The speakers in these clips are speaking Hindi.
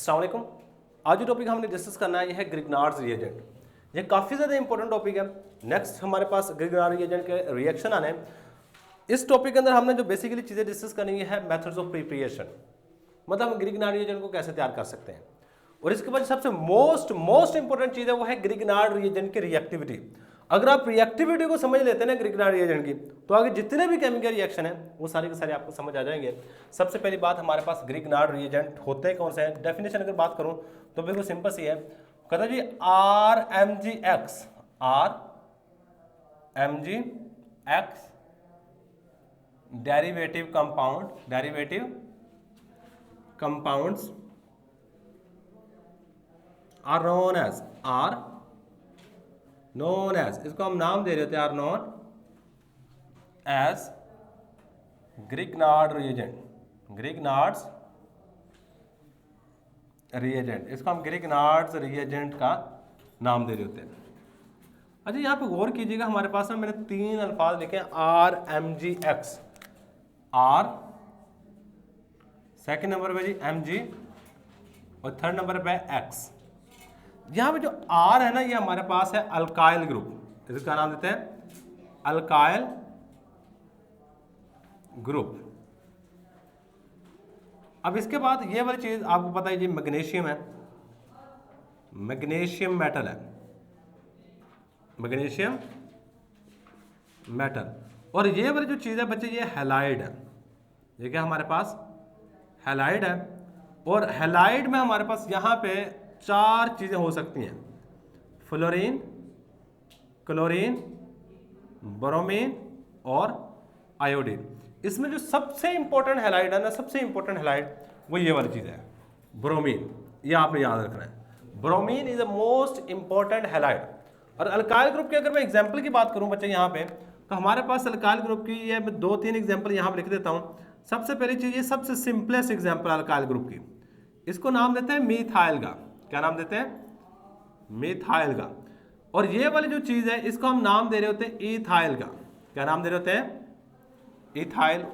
अस्सलाम वालेकुम। आज जो टॉपिक हमने डिस्कस करना है ये है ग्रिग्नार्ड्स रिएजेंट। ये काफ़ी ज़्यादा इंपॉर्टेंट टॉपिक है। नेक्स्ट हमारे पास ग्रिग्नार्ड रिएजेंट के रिएक्शन आने हैं। इस टॉपिक के अंदर हमने जो बेसिकली चीज़ें डिस्कस करनी है मेथड्स ऑफ प्रिपरेशन, मतलब हम ग्रिग्नार्ड रिएजेंट को कैसे तैयार कर सकते हैं। और इसके बाद सबसे मोस्ट इंपॉर्टेंट चीज़ है वो है ग्रिग्नार्ड रिएजेंट की रिएक्टिविटी। अगर आप रिएक्टिविटी को समझ लेते हैं ना ग्रिग्नार्ड रिएजेंट की, तो आगे जितने भी केमिकल रिएक्शन है वो सारे के सारे आपको समझ आ जाएंगे। सबसे पहली बात, हमारे पास ग्रिग्नार्ड रिएजेंट होते हैं कौन से हैं। डेफिनेशन अगर बात करूं तो बिल्कुल सिंपल सी है, कहता है जी RMgX, RMgX derivative compounds are known as, इसको हम नाम दे रहे होते हैं, are known as Grignard reagent, इसको हम ग्रिग्नार्ड्स रिएजेंट का नाम दे रहे होते हैं। अच्छा, यहाँ पे गौर कीजिएगा, हमारे पास ना मैंने तीन अल्फाज लिखे हैं, RMgX, R, सेकेंड नंबर पे जी Mg और थर्ड नंबर पे X। यहाँ पे जो R है ना, ये हमारे पास है अल्काइल ग्रुप, इसका नाम देते हैं अल्काइल ग्रुप। अब इसके बाद ये वाली चीज आपको पता है जी मैग्नीशियम है, मैग्नीशियम मेटल है, मैग्नीशियम मेटल। और ये वाली जो चीज है बच्चे, ये हैलाइड है। ये क्या हमारे पास हैलाइड है। और हैलाइड में हमारे पास यहाँ पे चार चीजें हो सकती हैं, फ्लोरीन, क्लोरीन, ब्रोमीन और आयोडीन। इसमें जो सबसे इंपॉर्टेंट हैलाइड है ना, सबसे इंपॉर्टेंट हैलाइड वो ये वाली चीज है, ब्रोमीन। ये आपने याद रखना है, bromine is the most important halide. और अल्काइल ग्रुप की अगर मैं एग्जांपल की बात करूं बच्चे यहाँ पे, तो हमारे पास अल्काइल ग्रुप की ये मैं दो तीन एग्जांपल यहाँ पे लिख देता हूँ। सबसे पहली चीज, ये सबसे सिंपलेस्ट एग्जांपल अल्काइल ग्रुप की, इसको नाम देते हैं मीथाइल का। क्या नाम देते हैं? मीथाइल का। और ये वाली जो चीज है इसको हम नाम दे रहे होते हैं इथाइल का। क्या नाम दे रहे होते हैं? इथाइल।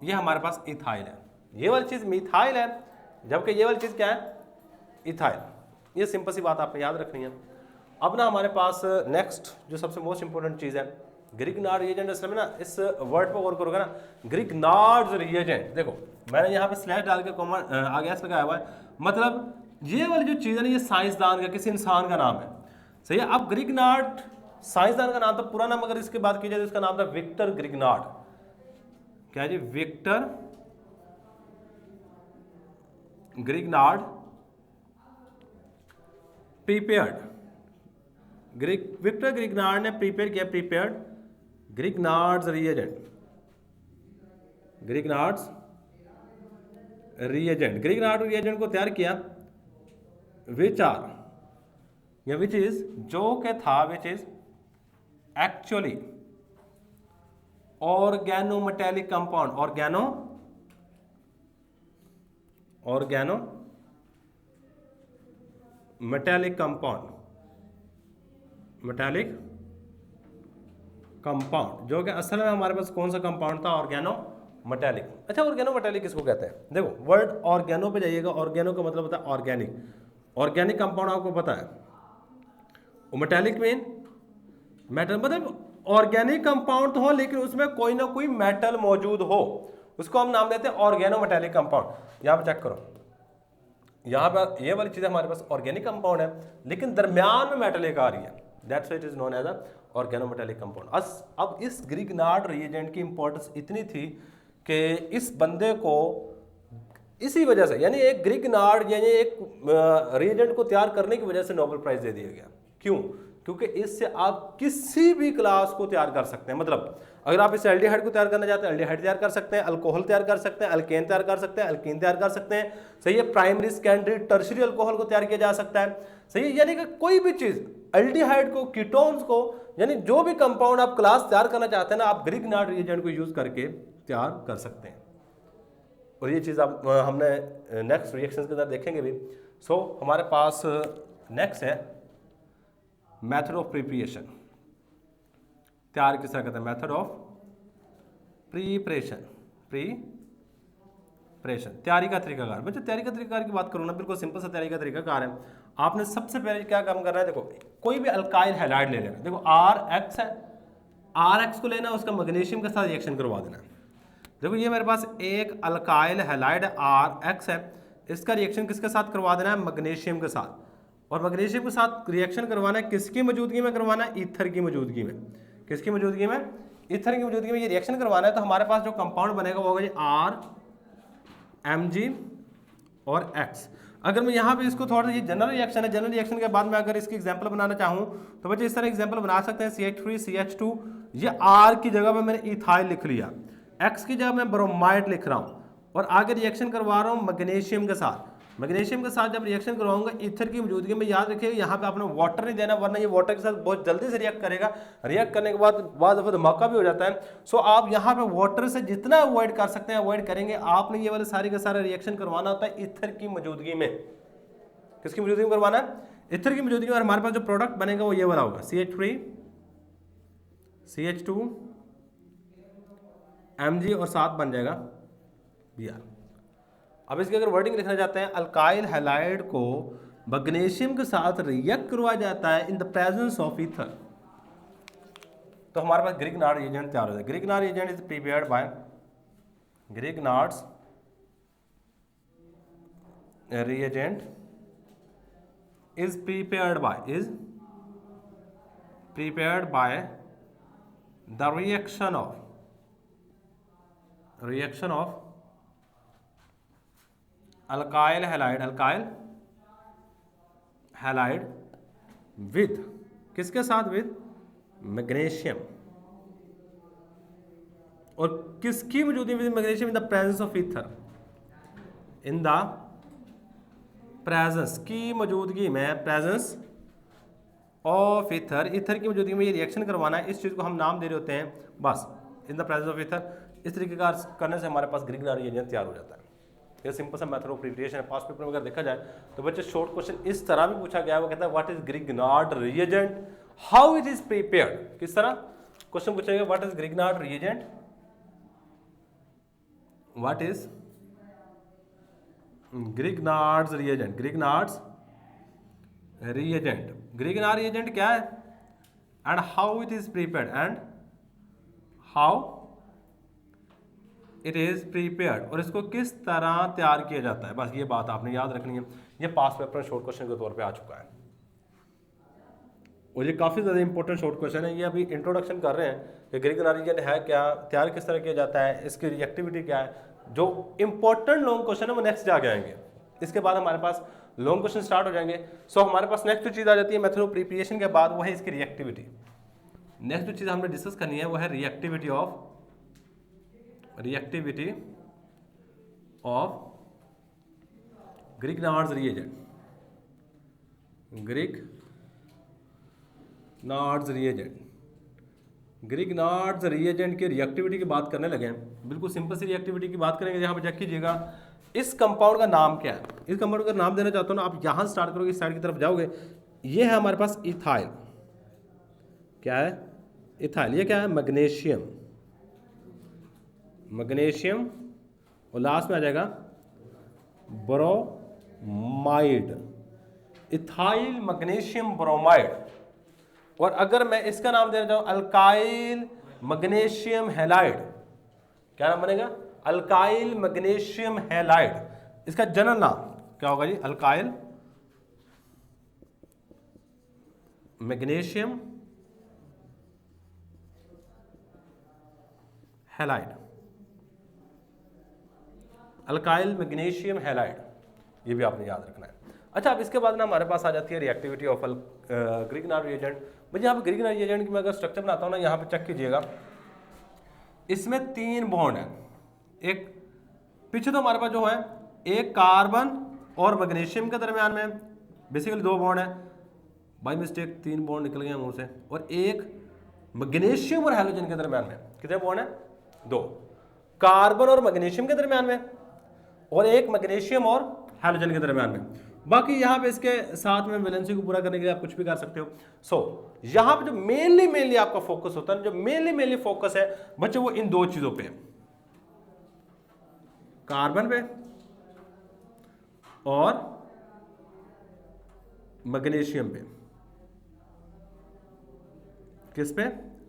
ये हमारे पास इथाइल है, ये वाली चीज मिथाइल है, जबकि ये वाली चीज क्या है? इथाइल। ये सिंपल सी बात आपने याद रखनी है। अब ना हमारे पास नेक्स्ट जो सबसे मोस्ट इंपोर्टेंट चीज है ग्रिग्नार्ड रिएजेंट। असल में ना इस वर्ड पर गौर करोगे ना, ग्रिग्नार्ड रिएजेंट, देखो मैंने यहाँ पे स्लैश डाल के कॉमन आगे एस लगाया हुआ है, मतलब ये वाली जो चीज है ना, ये साइंसदान का, किसी इंसान का नाम है, सही है। अब ग्रिग्नार्ड साइंसदान का नाम था, पूरा नाम अगर इसकी बात की जाए तो इसका नाम था विक्टर ग्रिग्नार्ड। क्या जी? Victor Grignard prepared, Victor Grignard ने प्रीपेयर किया, prepared Grignard's reagent, Grignard's reagent को तैयार किया, विच आर या विच इज, जो के था, which is actually organometallic compound, metallic compound, जो कि असल में हमारे पास कौन सा कंपाउंड था? ऑर्गेनोमेटेलिक। अच्छा, ऑर्गेनोमेटेलिक किसको कहते हैं? देखो वर्ड ऑर्गेनो पे जाइएगा, ऑर्गेनो का मतलब होता है ऑर्गेनिक। ऑर्गेनिक कंपाउंड आपको पता है, मेटेलिक मीन मेटल, मतलब ऑर्गेनिक कंपाउंड तो हो लेकिन उसमें कोई ना कोई मेटल मौजूद हो, उसको हम नाम देते हैं ऑर्गेनोमेटेलिक कंपाउंड। यहाँ पे चेक करो, यहाँ पर ये वाली चीज हमारे पास ऑर्गेनिक कंपाउंड है लेकिन दरमियान में मेटल एक आ रही है, that's why it is known as a organometallic compound. अब इस ग्रिग्नार्ड रिएजेंट की इंपॉर्टेंस इतनी थी कि इस बंदे को इसी वजह से, यानी एक ग्रिग्नार्ड यानी एक रिएजेंट को तैयार करने की वजह से नोबेल प्राइज दे दिया गया। क्यों? क्योंकि इससे आप किसी भी क्लास को तैयार कर सकते हैं। मतलब अगर आप इस एल्डिहाइड को तैयार करना चाहते हैं, एल्डिहाइड तैयार कर सकते हैं, अल्कोहल तैयार कर सकते हैं, अल्केन तैयार कर सकते हैं, अल्कीन तैयार कर सकते हैं, सही है। प्राइमरी, सेकेंडरी, टर्शियरी अल्कोहल को तैयार किया जा सकता है, सही है। यानी कि कोई भी चीज, एल्डिहाइड को, कीटोन्स को, यानी जो भी कंपाउंड आप क्लास तैयार करना चाहते हैं ना, आप ग्रिग्नार्ड रिएजेंट को यूज करके तैयार कर सकते हैं। और ये चीज आप हमने नेक्स्ट रिएक्शन के अंदर देखेंगे भी। सो हमारे पास नेक्स्ट है मेथड ऑफ प्रिपरेशन, तैयार किस तरह करते हैं? मेथड ऑफ प्रिपरेशन, प्रेशन। तैयारी का तरीकाकार, बच्चों तैयारी का तरीकाकार की बात करूँ ना, बिल्कुल सिंपल सा तैयारी का तरीकाकार है। आपने सबसे पहले क्या काम करना है, देखो कोई भी अल्काइल हैलाइड ले लेना, देखो RX है, RX को लेना, उसका मैग्नीशियम के साथ रिएक्शन करवा देना है। देखो ये मेरे पास एक अल्काइल हैलाइड RX है, इसका रिएक्शन किसके साथ करवा देना है, मैग्नीशियम के साथ। और मैग्नीशियम के साथ रिएक्शन करवाना है किसकी मौजूदगी में करवाना है, ईथर की मौजूदगी में। किसकी मौजूदगी में, ईथर की मौजूदगी में ये रिएक्शन करवाना है। तो हमारे पास जो कंपाउंड बनेगा वो होगा जी RMg और X। अगर मैं यहाँ पे इसको थोड़ा सा, ये जनरल रिएक्शन है, जनरल रिएक्शन के बाद मैं अगर इसकी एग्जांपल बनाना चाहूँ तो बच्चे इस तरह एग्जांपल बना सकते हैं, CH3 CH2, ये R की जगह पे मैंने इथाइल लिख लिया, X की जगह मैं ब्रोमाइड लिख रहा हूँ, और आगे रिएक्शन करवा रहा हूँ मैग्नीशियम के साथ। मैग्नीशियम के साथ जब रिएक्शन करवाऊंगा ईथर की मौजूदगी में, याद रखिएगा यहाँ पे आपने वाटर नहीं देना, वरना ये वाटर के साथ बहुत जल्दी से रिएक्ट करेगा। रिएक्ट करने के बाद दफा धमाका भी हो जाता है। सो आप यहाँ पे वाटर से जितना अवॉइड कर सकते हैं अवॉइड करेंगे। आपने ये वाले सारे का सारा रिएक्शन करवाना होता है ईथर की मौजूदगी में। किसकी मौजूदगी में करवाना है, ईथर की मौजूदगी में। और हमारे पास जो प्रोडक्ट बनेगा वो ये वाला होगा, CH3 CH2 Mg और साथ बन जाएगा Br। अब इसकी अगर वर्डिंग लिखना चाहते हैं, अल्काइल हैलाइड को मैग्नीशियम के साथ रिएक्ट करवाया जाता है in the presence of ether, तो हमारे पास ग्रिग्नार्ड रिएजेंट तैयार हो जाए। Grignard reagent is prepared by, Grignard's reagent is prepared by the reaction of alkyl halide with किसके साथ, विद मैग्नीशियम। और किसकी मौजूदगी में, magnesium in the presence of ether, in the presence की मौजूदगी में, प्रेजेंस ऑफ ईथर, ईथर की मौजूदगी में ये रिएक्शन करवाना है। इस चीज़ को हम नाम दे रहे होते हैं बस, in the presence of ether. इस तरीके का करने से हमारे पास ग्रिग्नार्ड रिएजेंट तैयार हो जाता है। ये सिंपल सा मेथड ऑफ प्रिपरेशन है। पास्ट पेपर में अगर देखा जाए तो बच्चे शॉर्ट क्वेश्चन इस तरह भी पूछा गया है, वो कहता है what is Grignard reagent, how it is prepared. किस तरह क्वेश्चन पूछा गया, what is Grignard reagent, what is Grignard's reagent, Grignard's reagent, Grignard reagent क्या है, and how it is prepared, and how it is prepared, और इसको किस तरह तैयार किया जाता है। बस ये बात आपने याद रखनी है। ये पास पेपर में शॉर्ट क्वेश्चन के तौर पे आ चुका है, और ये काफ़ी ज़्यादा इंपॉर्टेंट शॉर्ट क्वेश्चन है। ये अभी इंट्रोडक्शन कर रहे हैं कि ग्रिग्नार्ड रिएजेंट है क्या, तैयार किस तरह किया जाता है, इसकी रिएक्टिविटी क्या है। जो इंपॉर्टेंट लॉन्ग क्वेश्चन है वो नेक्स्ट जाके आएंगे। इसके बाद हमारे पास लॉन्ग क्वेश्चन स्टार्ट हो जाएंगे। सो हमारे पास नेक्स्ट जो चीज़ आ जाती है मेथड ऑफ प्रिपरेशन के बाद, वो है इसकी रिएक्टिविटी। नेक्स्ट जो चीज़ हमने डिस्कस करनी है वो है reactivity of Grignard's reagent, Grignard's reagent की रिएक्टिविटी की बात करने लगे हैं। बिल्कुल सिंपल सी रिएक्टिविटी की बात करेंगे। यहाँ पे चेक कीजिएगा, इस कंपाउंड का नाम क्या है। इस कंपाउंड का नाम देना चाहता हूँ ना, आप यहाँ स्टार्ट करोगे, इस साइड की तरफ जाओगे, ये है हमारे पास इथाइल। क्या है, इथाइल। ये क्या है, मैग्नीशियम, और लास्ट में आ जाएगा ब्रोमाइड, इथाइल मैग्नीशियम ब्रोमाइड। और अगर मैं इसका नाम देना चाहूँ अल्काइल मैग्नीशियम हैलाइड, क्या नाम बनेगा, अल्काइल मैग्नीशियम हैलाइड। इसका जनरल नाम क्या होगा जी, alkyl magnesium halide, alkyl magnesium halide, ये भी आपने याद रखना है। अच्छा, अब इसके बाद ना हमारे पास आ जाती है रिएक्टिविटी ऑफ ग्रिग्नार्ड रिएजेंट। भैया यहाँ पे ग्रिग्नार्ड रिएजेंट की मैं अगर स्ट्रक्चर बनाता हूँ ना, यहाँ पे चेक कीजिएगा, इसमें 3 बॉन्ड है। एक पीछे तो हमारे पास जो है एक कार्बन और मैग्नीशियम के दरमियान में बेसिकली 2 बॉन्ड है, बाई मिस्टेक 3 बॉन्ड निकल गए मुंह से, और एक मैग्नीशियम और हैलोजन के दरमियान में कितने बॉन्ड है, 2 कार्बन और मैग्नीशियम के दरमियान में, और एक मैग्नीशियम और हैलोजन के दरमियान में। बाकी यहाँ पे इसके साथ में वैलेंसी को पूरा करने के लिए आप कुछ भी कर सकते हो। सो यहाँ पे जो मेनली आपका फोकस होता है, जो मेनली फोकस है बच्चे, वो इन 2 चीजों पे, कार्बन पे और मैग्नीशियम पे। किस पे?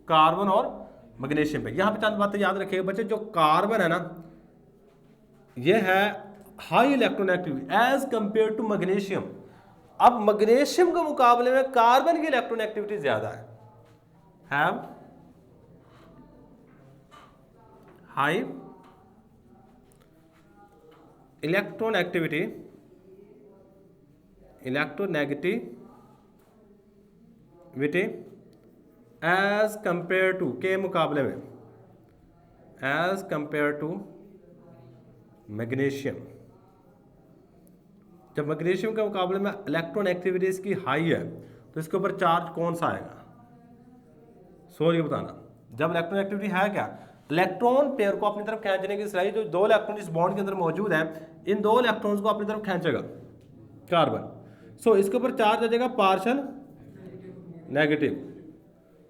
कार्बन और मैग्नीशियम पे। यहां पे चंद बातें याद रखिएगा बच्चे, जो कार्बन है ना ये है high electronegativity as compared to magnesium. अब मैग्नीशियम के मुकाबले में कार्बन की इलेक्ट्रोनेगेटिविटी ज्यादा है high electronegativity as compared to के मुकाबले में एज कंपेयर टू मैग्नीशियम। जब मैग्नीशियम के मुकाबले में इलेक्ट्रोनेगेटिविटी इसकी हाई है तो इसके ऊपर चार्ज कौन सा आएगा? ये बताना। जब इलेक्ट्रोनेगेटिविटी है क्या, इलेक्ट्रॉन पेयर को अपनी तरफ खींचने की सलाहियत, जो दो इलेक्ट्रॉन इस बॉन्ड के अंदर मौजूद हैं, इन दो इलेक्ट्रॉन्स को अपनी तरफ खींचेगा कार्बन। इसके ऊपर चार्ज आ जाएगा पार्शियल नेगेटिव।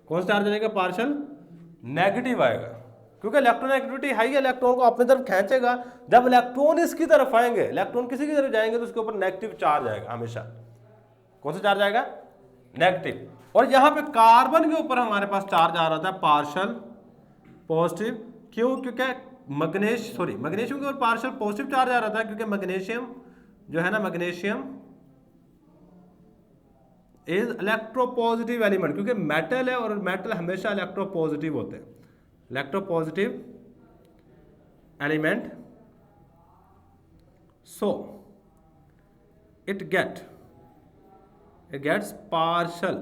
कौन सा चार्ज आ जाएगा? पार्शियल नेगेटिव आएगा, क्योंकि इलेक्ट्रोनेगेटिविटी हाई है, इलेक्ट्रॉन को अपनी तरफ खींचेगा। जब इलेक्ट्रॉन इसकी तरफ आएंगे, इलेक्ट्रॉन किसी की तरफ जाएंगे तो उसके ऊपर नेगेटिव चार्ज आएगा हमेशा। कौन सा चार्ज आएगा? नेगेटिव। और यहां पे कार्बन के ऊपर हमारे पास चार्ज आ रहा था पार्शियल पॉजिटिव। क्यों? क्योंकि मैग्नीशियम के ऊपर पार्शियल पॉजिटिव चार्ज आ रहा था, क्योंकि मैग्नीशियम जो है ना, मैग्नीशियम इज इलेक्ट्रोपॉजिटिव एलिमेंट, क्योंकि मेटल है और मेटल हमेशा इलेक्ट्रोपॉजिटिव होते हैं। Electropositive element, so it gets partial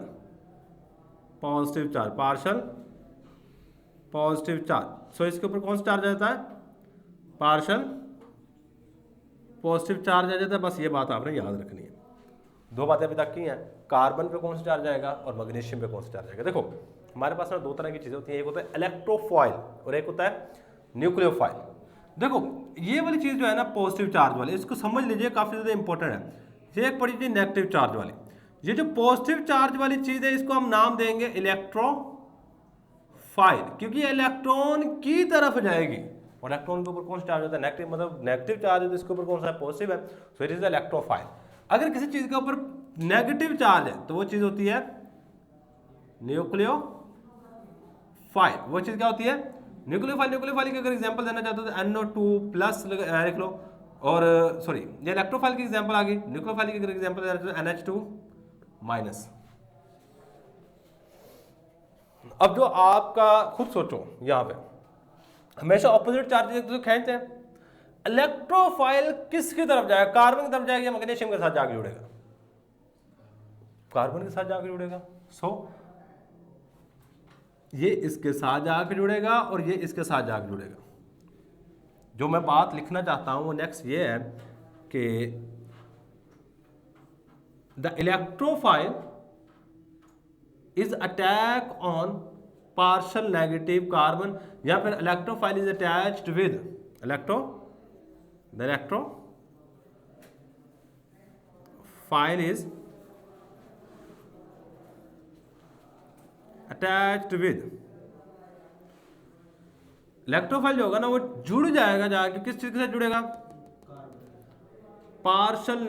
positive charge. So इसके ऊपर कौन सा चार्ज आ जाता है? पार्शियल पॉजिटिव चार्ज आ जाता है। बस ये बात आपने याद रखनी है। दो बातें अभी तक की हैं, कार्बन पे कौन सा चार्ज आएगा और मैग्नीशियम पे कौन सा चार्ज आएगा। देखो हमारे पास ना दो तरह की चीजें होती हैं, एक होता है इलेक्ट्रोफॉइल और एक होता है न्यूक्लियोफाइल। देखो ये वाली चीज जो है ना पॉजिटिव चार्ज वाली, इसको समझ लीजिए, काफी ज्यादा इंपॉर्टेंट है। ये एक पड़ी थी नेगेटिव चार्ज वाली। ये जो पॉजिटिव चार्ज वाली चीज है इसको हम नाम देंगे इलेक्ट्रोफाइल, क्योंकि ये इलेक्ट्रॉन की तरफ जाएगी। और इलेक्ट्रॉन के ऊपर कौन सा चार्ज होता है? नेगेटिव, मतलब नेगेटिव चार्ज है तो इसके ऊपर कौन सा है? पॉजिटिव है। So it is electrophile. अगर किसी चीज के ऊपर नेगेटिव चार्ज है तो वो चीज होती है न्यूक्लियोफाइल। वो चीज क्या होती है? न्यूक्लियोफाइल की अगर एग्जांपल देना चाहते हो तो NO2 प्लस लिख लो, और ये इलेक्ट्रोफाइल की एग्जांपल आ गई। न्यूक्लियोफाइल की अगर एग्जांपल देना चाहते हो NH2 माइनस। अब जो आपका खुद सोचो, यहां पे हमेशा ऑपोजिट चार्जेस एक दूसरे को खींचते हैं। इलेक्ट्रोफाइल किसकी तरफ जाएगा? कार्बन की तरफ जाएगा या मैग्नीशियम के साथ जाके जुड़ेगा? कार्बन के साथ जाके जुड़ेगा। ये इसके साथ जाके जुड़ेगा और ये इसके साथ जाके जुड़ेगा। जो मैं बात लिखना चाहता हूं वो नेक्स्ट ये है कि the electrophile is attack on partial negative carbon, या फिर electrophile is attached with electrophile is attached with, electrophile जो होगा ना वो जुड़ जाएगा जाके किस चीज के साथ जुड़ेगा? Partial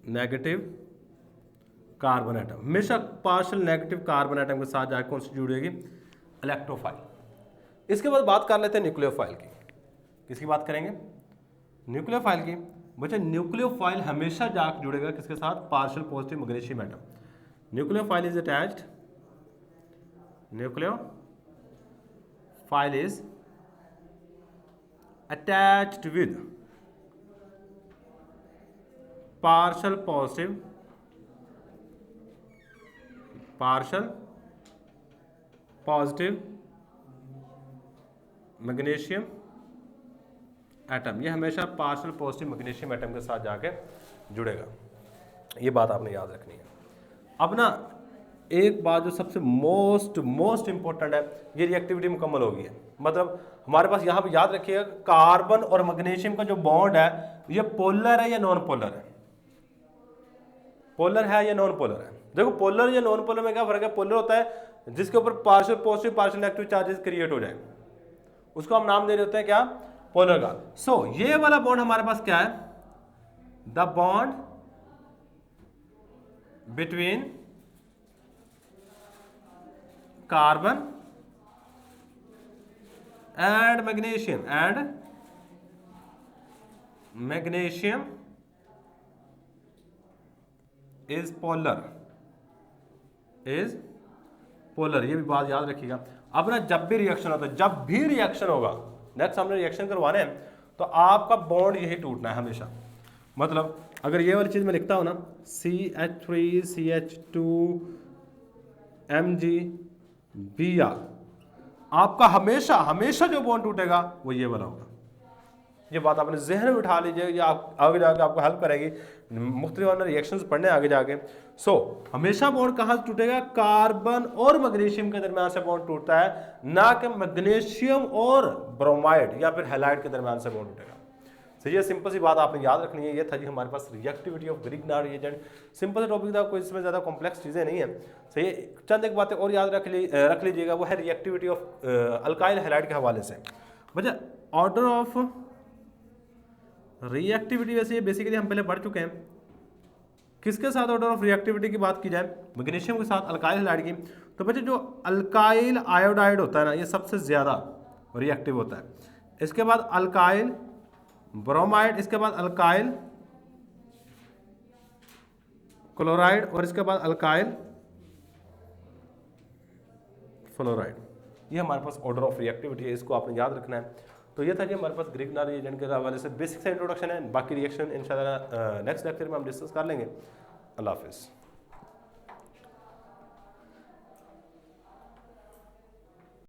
negative carbon atom. हमेशा पार्शियल नेगेटिव कार्बन एटम के साथ जाकर कौन सी जुड़ेगी? इलेक्ट्रोफाइल। इसके बाद बात कर लेते हैं न्यूक्लियोफाइल की। किसकी बात करेंगे? न्यूक्लियोफाइल की। बच्चे न्यूक्लियोफाइल हमेशा जाकर जुड़ेगा किसके साथ? Partial positive magnesium atom. Nucleophile is attached with partial positive magnesium atom. ये हमेशा पार्शियल पॉजिटिव मैग्नीशियम एटम के साथ जाके जुड़ेगा। ये बात आपने याद रखनी है। अब ना एक बात जो सबसे मोस्ट इंपॉर्टेंट है, ये रिएक्टिविटी मुकम्मल हो गई है। मतलब हमारे पास यहाँ पे याद रखिएगा कार्बन और मैग्नीशियम का जो बॉन्ड है ये पोलर है या नॉन पोलर है? पोलर है या नॉन पोलर है? देखो पोलर या नॉन पोलर में क्या फर्क है? पोलर होता है जिसके ऊपर partial positive partial negative charges create हो जाए, उसको हम नाम दे रहे होते हैं क्या, पोलर का। सो ये वाला बॉन्ड हमारे पास क्या है, the bond between carbon and magnesium is polar, ये भी बात याद रखिएगा। अब ना जब भी रिएक्शन होता है, जब भी रिएक्शन होगा, नेक्स्ट हमने रिएक्शन करवाने हैं, तो आपका बॉन्ड यही टूटना है हमेशा। मतलब अगर ये वाली चीज़ मैं लिखता हूँ ना, CH3CH2Mg Br, आपका हमेशा हमेशा जो बॉन्ड टूटेगा वो ये वाला होगा। ये बात आपने जहन में उठा लीजिए, ये आप आगे जाके आपको हेल्प करेगी मुख्तलिफ रिएक्शंस पढ़ने आगे जाके। सो हमेशा बॉन्ड कहाँ से टूटेगा, कार्बन और मैग्नीशियम के दरमियान से बॉन्ड टूटता है, ना कि मैग्नीशियम और ब्रोमाइड या फिर हैलाइड के दरमियान से बॉन्ड टूटेगा। तो ये सिंपल सी बात आपने याद रखनी है। ये था जी हमारे पास reactivity of Grignard reagent. Simple सा टॉपिक था, कोई इसमें ज़्यादा कॉम्प्लेक्स चीज़ें नहीं है। सही है, चंद एक बातें और याद रख लीजिएगा, वो है रिएक्टिविटी ऑफ अल्काइल हैलाइड के हवाले से। वजह ऑर्डर ऑफ रिएक्टिविटी, वैसे ये बेसिकली हम पहले पढ़ चुके हैं। किसके साथ ऑर्डर ऑफ रिएक्टिविटी की बात की जाए, मैग्नीशियम के साथ अल्काइल हैलाइड की। तो बच्चे जो अल्काइल आयोडाइड होता है ना, ये सबसे ज़्यादा रिएक्टिव होता है। इसके बाद अल्काइल ब्रोमाइड, इसके बाद अल्काइल क्लोराइड और इसके बाद अल्काइल फ्लोराइड। ये हमारे पास ऑर्डर ऑफ रिएक्टिविटी है, इसको आपने याद रखना है। तो ये था कि हमारे पास ग्रिग्नार्ड रिएजेंट के हवाले से बेसिक सा इंट्रोडक्शन है। बाकी रिएक्शन इंशाल्लाह नेक्स्ट लेक्चर में हम डिस्कस कर लेंगे। अल्लाह हाफिज़।